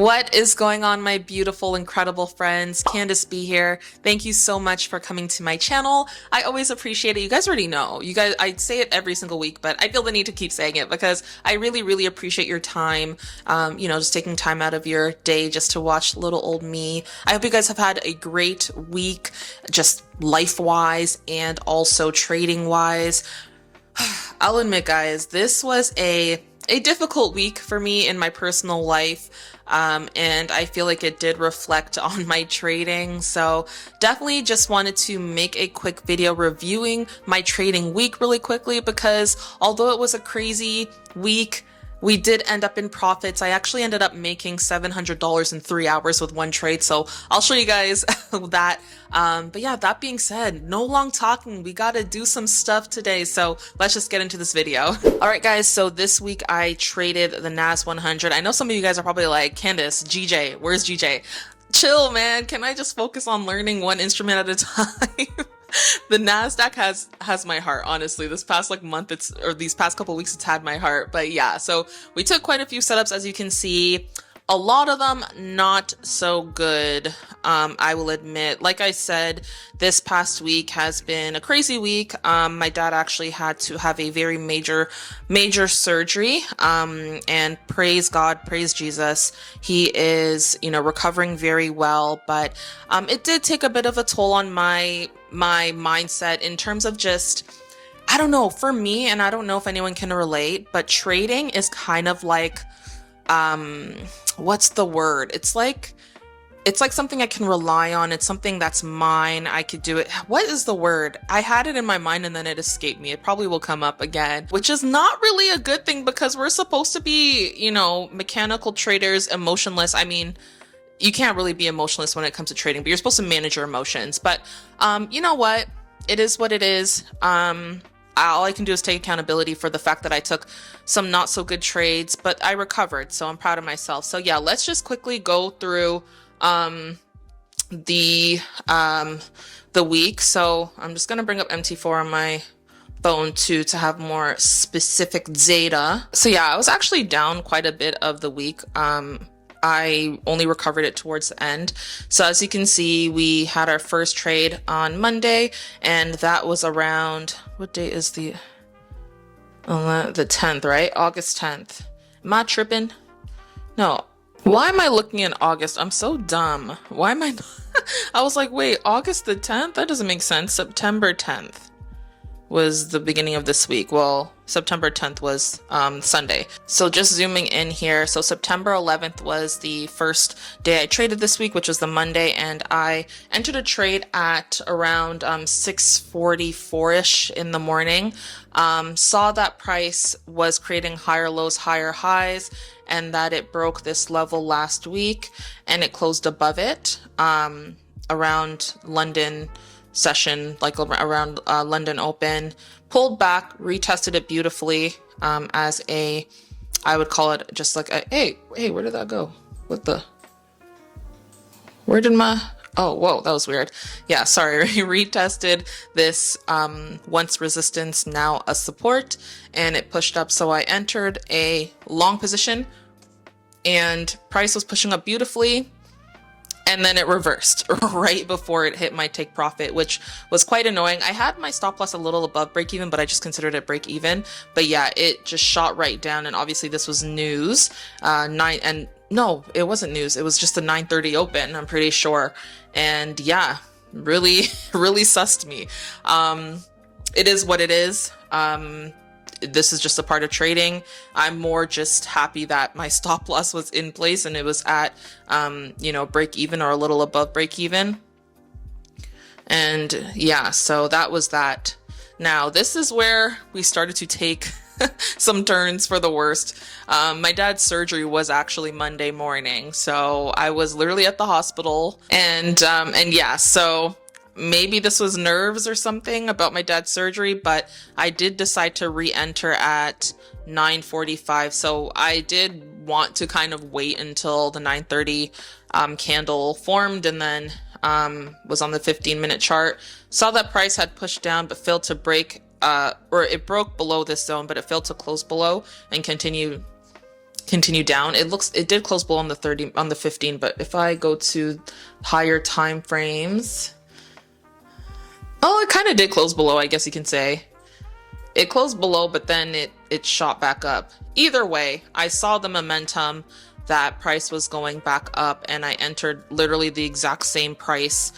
What is going on, my beautiful, incredible friends? Candace B here. Thank you so much for coming to my channel. I always appreciate it. You guys already know. I say it every single week, but I feel the need to keep saying it because I really, really appreciate your time. Just taking time out of your day just to watch little old me. I hope you guys have had a great week, just life-wise and also trading-wise. I'll admit, guys, this was a difficult week for me in my personal life. And I feel like it did reflect on my trading. So definitely just wanted to make a quick video reviewing my trading week really quickly, because although it was a crazy week, we did end up in profits. I actually ended up making $700 in 3 hours with one trade. So I'll show you guys that. But yeah, that being said, no long talking. We got to do some stuff today. So let's just get into this video. All right, guys. So this week I traded the NAS100. I know some of you guys are probably like, Candace, GJ, where's GJ? Chill, man. Can I just focus on learning one instrument at a time? The NASDAQ has my heart, honestly. This past month, these past couple weeks, it's had my heart. But yeah, so we took quite a few setups, as you can see. A lot of them not so good, I will admit. Like I said, this past week has been a crazy week. My dad actually had to have a very major surgery, and praise God, praise Jesus, he is, recovering very well. But it did take a bit of a toll on my mindset in terms of just, I don't know, for me, and I don't know if anyone can relate, but trading is kind of like, what's the word? It's like something I can rely on. It's something that's mine. I could do it. What is the word? I had it in my mind and then it escaped me. It probably will come up again, which is not really a good thing because we're supposed to be, mechanical traders, emotionless. I mean, you can't really be emotionless when it comes to trading, but you're supposed to manage your emotions. But, you know what? It is what it is. All I can do is take accountability for the fact that I took some not so good trades, but I recovered, so I'm proud of myself. So yeah, let's just quickly go through the week. So I'm just gonna bring up MT4 on my phone too to have more specific data. So yeah, I was actually down quite a bit of the week. I only recovered it towards the end. So as you can see, we had our first trade on Monday, and that was around, what date is the 10th, right? August 10th. Am I tripping? No. Why am I looking in August? I'm so dumb. Why am I? I was like, wait, August the 10th? That doesn't make sense. September 10th was the beginning of this week. Well, September 10th was Sunday. So just zooming in here. So September 11th was the first day I traded this week, which was the Monday. And I entered a trade at around 6:44-ish in the morning. Saw that price was creating higher lows, higher highs, and that it broke this level last week and it closed above it around London session, like around London Open, pulled back, retested it beautifully as a, I would call it just like a, hey, where did that go? Where did my, oh, whoa, that was weird. Yeah, sorry, retested this once resistance, now a support, and it pushed up. So I entered a long position and price was pushing up beautifully. And then it reversed right before it hit my take profit, which was quite annoying. I had my stop loss a little above break even, but I just considered it break even. But yeah, it just shot right down. And obviously this was news. No, it wasn't news. It was just the 9:30 open, I'm pretty sure. And yeah, really, really sussed me. It is what it is. This is just a part of trading. I'm more just happy that my stop loss was in place and it was at, break even or a little above break even. And yeah, so that was that. Now, this is where we started to take some turns for the worst. My dad's surgery was actually Monday morning. So I was literally at the hospital and yeah, so maybe this was nerves or something about my dad's surgery, but I did decide to re-enter at 9:45. So I did want to kind of wait until the 9:30 candle formed and then was on the 15-minute chart. Saw that price had pushed down but failed to break, or it broke below this zone, but it failed to close below and continue continue down. It did close below on the 30, on the 15, but if I go to higher time frames, oh, it kind of did close below, I guess you can say. It closed below, but then it shot back up. Either way, I saw the momentum that price was going back up, and I entered literally the exact same price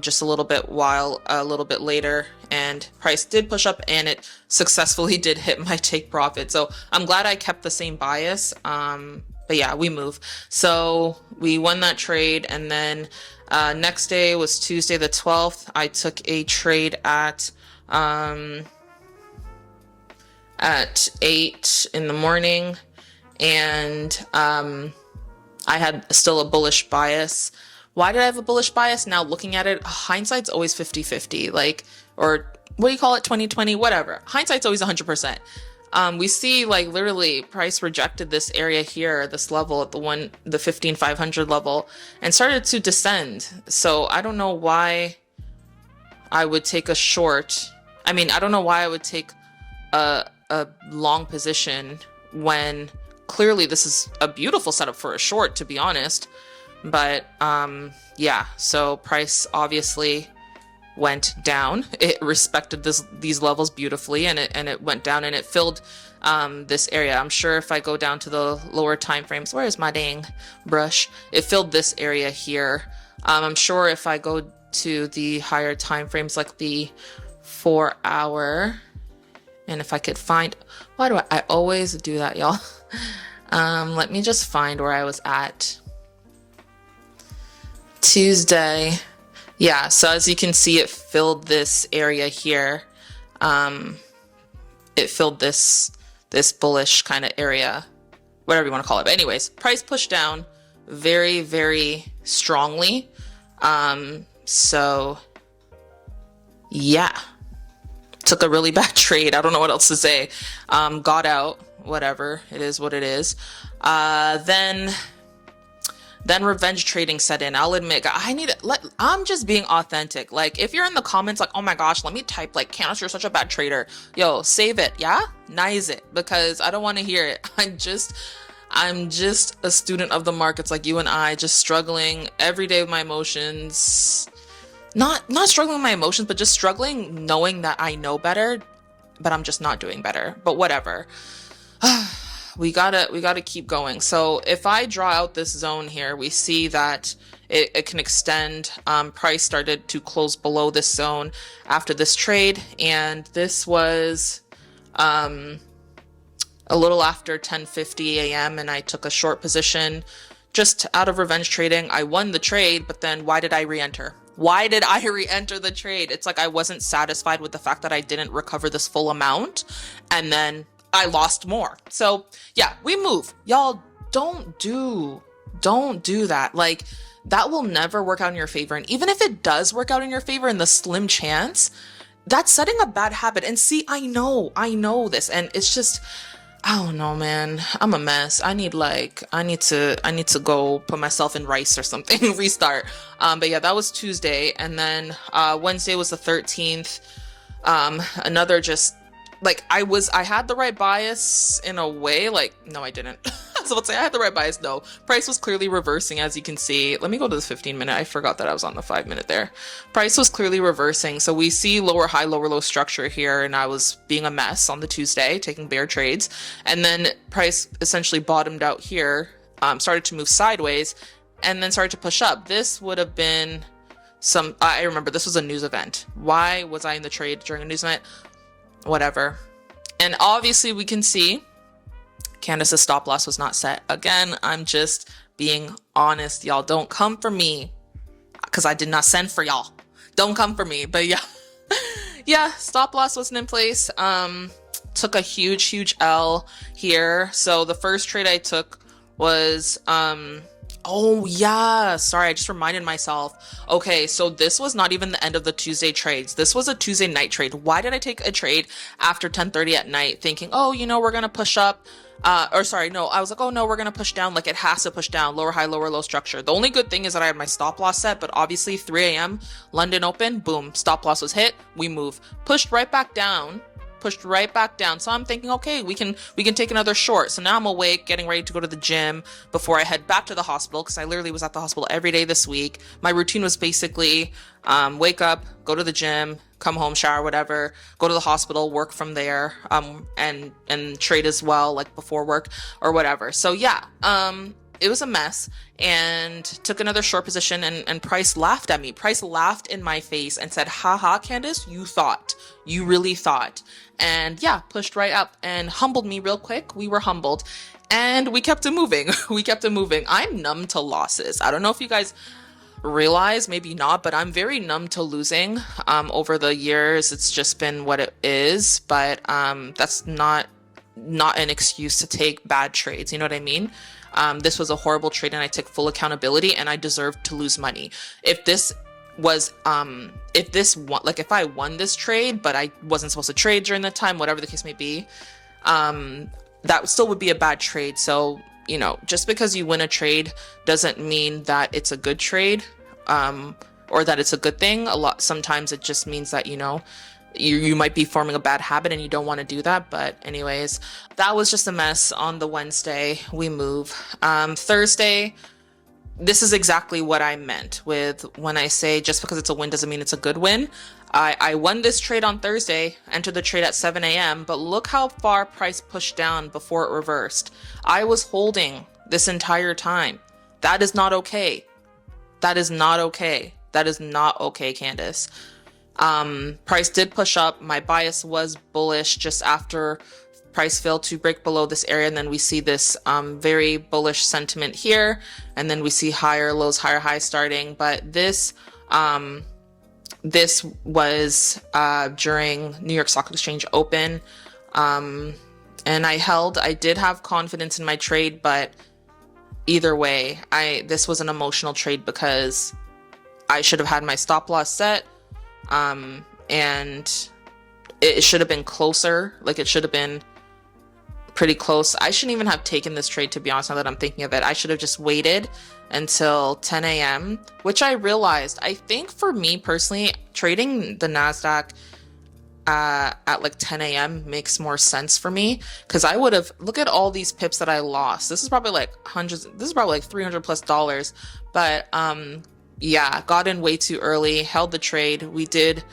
just a little bit later, and price did push up and it successfully did hit my take profit. So I'm glad I kept the same bias. But yeah, we move. So we won that trade, and then next day was Tuesday the 12th. I took a trade at 8 in the morning, and I had still a bullish bias. Why did I have a bullish bias? Now looking at it, hindsight's always 50-50, like, or what do you call it, 20-20, whatever. Hindsight's always 100%. We see like literally price rejected this area here, this level at the 15,500 level, and started to descend. So I don't know why I would take a short. I mean, I don't know why I would take a long position when clearly this is a beautiful setup for a short, to be honest. But yeah, so price obviously went down. It respected these levels beautifully, and it went down, and it filled this area. I'm sure if I go down to the lower time frames, where is my dang brush? It filled this area here. I'm sure if I go to the higher time frames, like the 4 hour, and if I could find, why do I always do that, y'all? Let me just find where I was at Tuesday. Yeah, so as you can see, it filled this area here. It filled this bullish kind of area, whatever you want to call it. But anyways, price pushed down very, very strongly. So yeah, took a really bad trade. I don't know what else to say. Got out, whatever, it is what it is. Then revenge trading set in. I'll admit, I'm just being authentic. Like, if you're in the comments like, oh my gosh, let me type like, Candace, you're such a bad trader. Yo, save it, yeah? Nice it, because I don't want to hear it. I'm just a student of the markets like you and I, just struggling every day with my emotions. Not struggling with my emotions, but just struggling knowing that I know better, but I'm just not doing better. But whatever. We gotta keep going. So if I draw out this zone here, we see that it can extend. Price started to close below this zone after this trade, and this was a little after 10:50 a.m. and I took a short position just out of revenge trading. I won the trade, but then why did I re-enter? Why did I re-enter the trade? It's like I wasn't satisfied with the fact that I didn't recover this full amount, and then I lost more. So yeah, we move. Y'all, don't do that. Like, that will never work out in your favor. And even if it does work out in your favor in the slim chance, that's setting a bad habit. And see, I know this, and it's just, I don't know, man. I'm a mess. I need to go put myself in rice or something, restart. But yeah, that was Tuesday. And then Wednesday was the 13th. Another just, like, I had the right bias in a way. Like, no, I didn't. So let's say I had the right bias. No, price was clearly reversing, as you can see. Let me go to the 15-minute. I forgot that I was on the 5-minute there. Price was clearly reversing. So we see lower high, lower low structure here, and I was being a mess on the Tuesday, taking bear trades. And then price essentially bottomed out here, started to move sideways, and then started to push up. This would have been I remember this was a news event. Why was I in the trade during a news event? Whatever. And obviously we can see Candace's stop loss was not set. Again, I'm just being honest, y'all. Don't come for me, because I did not send for y'all. Don't come for me. But yeah, yeah, stop loss wasn't in place. Took a huge L here. So the first trade I took was oh yeah, sorry, I just reminded myself. Okay, so this was not even the end of the Tuesday trades. This was a Tuesday night trade. Why did I take a trade after 10:30 at night thinking, oh, we're gonna push up, or sorry, no, I was like, oh no, we're gonna push down, like it has to push down, lower high, lower low structure. The only good thing is that I had my stop loss set, but obviously 3 a.m. London open, boom, stop loss was hit, we move. Pushed right back down, pushed right back down. So I'm thinking, okay, we can take another short. So now I'm awake, getting ready to go to the gym before I head back to the hospital, because I literally was at the hospital every day this week. My routine was basically wake up, go to the gym, come home, shower, whatever, go to the hospital, work from there, and trade as well, like before work or whatever. So yeah, it was a mess, and took another short position, and Price laughed at me. Price laughed in my face and said, haha, Candace, you really thought. And yeah, pushed right up and humbled me real quick. We were humbled, and we kept it moving. I'm numb to losses. I don't know if you guys realize, maybe not, but I'm very numb to losing. Over the years, it's just been what it is, but that's not an excuse to take bad trades. You know what I mean? This was a horrible trade, and I took full accountability, and I deserved to lose money. If this was, if I won this trade, but I wasn't supposed to trade during the time, whatever the case may be, that still would be a bad trade. So, you know, just because you win a trade doesn't mean that it's a good trade, or that it's a good thing. Sometimes it just means that, you know, you might be forming a bad habit and you don't want to do that. But anyways, that was just a mess on the Wednesday. We move. Thursday, this is exactly what I meant with when I say just because it's a win doesn't mean it's a good win. I won this trade on Thursday, entered the trade at 7 a.m., but look how far price pushed down before it reversed. I was holding this entire time. That is not okay. That is not okay. That is not okay, Candace. Price did push up. My bias was bullish just after price failed to break below this area, and then we see this very bullish sentiment here, and then we see higher lows, higher highs starting. But this was during New York Stock Exchange open, and I did have confidence in my trade, but either way, this was an emotional trade because I should have had my stop loss set. And it should have been closer. Like, it should have been pretty close. I shouldn't even have taken this trade, to be honest, now that I'm thinking of it. I should have just waited until 10 a.m., which I realized, I think for me personally, trading the NASDAQ at like 10 a.m. makes more sense for me, because I would have, look at all these pips that I lost. This is probably like $300+. But yeah, got in way too early, held the trade. We did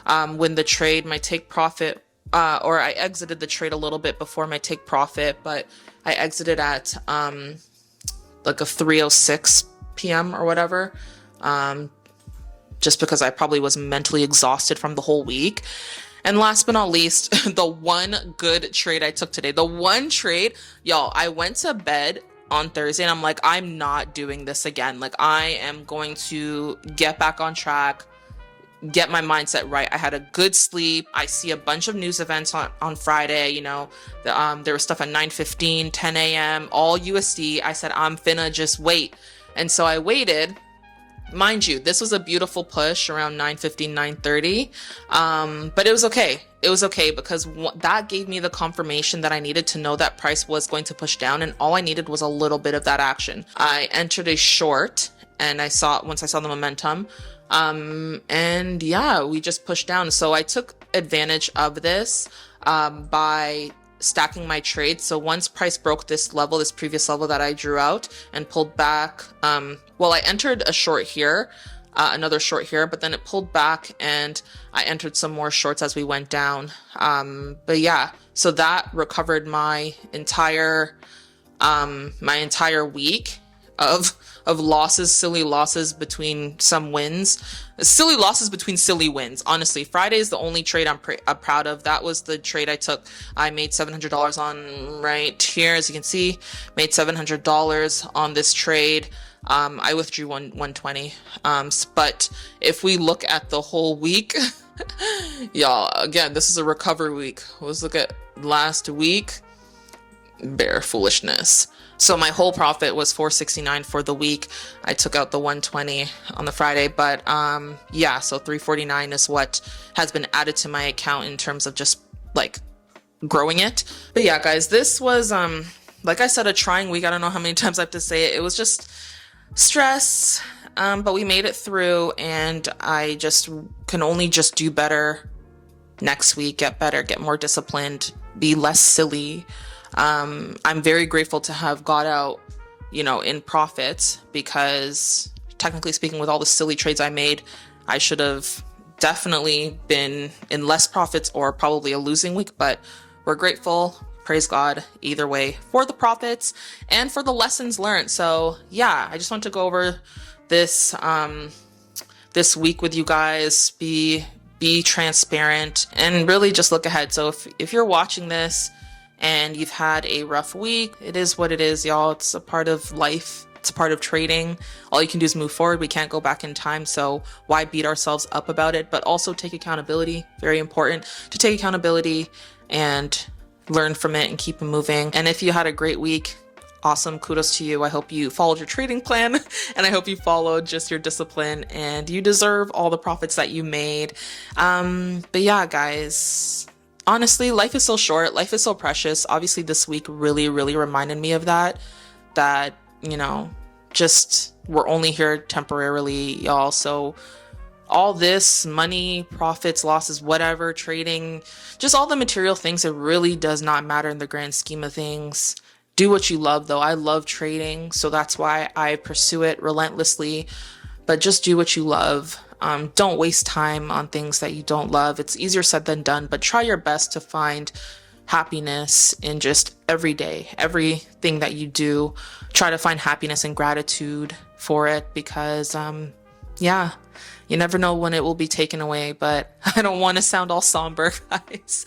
win the trade. My take profit, or I exited the trade a little bit before my take profit, but I exited at like a 3:06 p.m. or whatever, just because I probably was mentally exhausted from the whole week. And last but not least, the one good trade I took today, the one trade, y'all, I went to bed on Thursday and I'm like, I'm not doing this again. Like, I am going to get back on track, get my mindset right. I had a good sleep. I see a bunch of news events on Friday, you know, there was stuff at 9:15, 10 a.m., all USD. I said, I'm finna just wait. And so I waited. Mind you, this was a beautiful push around 9:15, 9:30. But it was okay. It was okay because that gave me the confirmation that I needed to know that price was going to push down, and all I needed was a little bit of that action. I entered a short, and once I saw the momentum, and yeah, we just pushed down. So I took advantage of this by stacking my trades. So once price broke this level, this previous level that I drew out, and pulled back, I entered a short here, another short here, but then it pulled back and I entered some more shorts as we went down. But yeah, so that recovered my entire week of losses, silly losses between some wins, silly losses between silly wins. Honestly, Friday is the only trade I'm proud of. That was the trade I took. I made $700 on right here, as you can see, made $700 on this trade. I withdrew 120. But if we look at the whole week, y'all, again, this is a recovery week. Let's look at last week. Bare foolishness. So my whole profit was $469 for the week. I took out the 120 on the Friday, but yeah, so $349 is what has been added to my account in terms of just like growing it. But yeah, guys, this was like I said, a trying week. I don't know how many times I have to say it. It was just stress, but we made it through, and I just can only just do better next week, get better, get more disciplined, be less silly. I'm very grateful to have got out, in profits, because technically speaking, with all the silly trades I made, I should have definitely been in less profits or probably a losing week, but we're grateful. Praise God either way for the profits and for the lessons learned. So yeah, I just want to go over this this week with you guys. Be transparent and really just look ahead. So if you're watching this and you've had a rough week, it is what it is, y'all. It's a part of life. It's a part of trading. All you can do is move forward. We can't go back in time, so why beat ourselves up about it? But also take accountability. Very important to take accountability and learn from it and keep it moving. And if you had a great week, awesome, kudos to you. I hope you followed your trading plan and I hope you followed just your discipline, and you deserve all the profits that you made. But yeah, guys, honestly, life is so short. Life is so precious. Obviously, this week really, really reminded me of that, just we're only here temporarily, y'all. So all this money, profits, losses, whatever, trading, just all the material things, it really does not matter in the grand scheme of things. Do what you love, though. I love trading, so that's why I pursue it relentlessly. But just do what you love. Don't waste time on things that you don't love. It's easier said than done, but try your best to find happiness in just every day, everything that you do. Try to find happiness and gratitude for it, because you never know when it will be taken away. But I don't want to sound all somber, guys.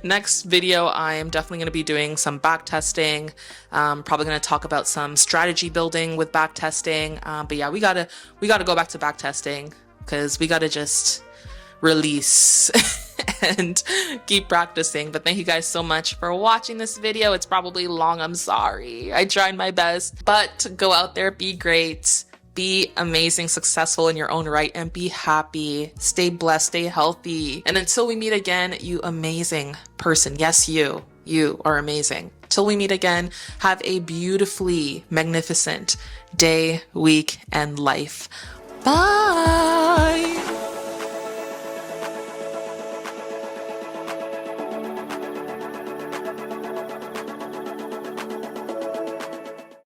Next video, I am definitely going to be doing some back testing. Probably going to talk about some strategy building with back testing. But yeah, we gotta go back to back testing, because we gotta just release and keep practicing. But thank you guys so much for watching this video. It's probably long. I'm sorry. I tried my best, but go out there, be great. Be amazing, successful in your own right, and be happy. Stay blessed, stay healthy. And until we meet again, you amazing person. Yes, you are amazing. Till we meet again, have a beautifully magnificent day, week, and life. Bye.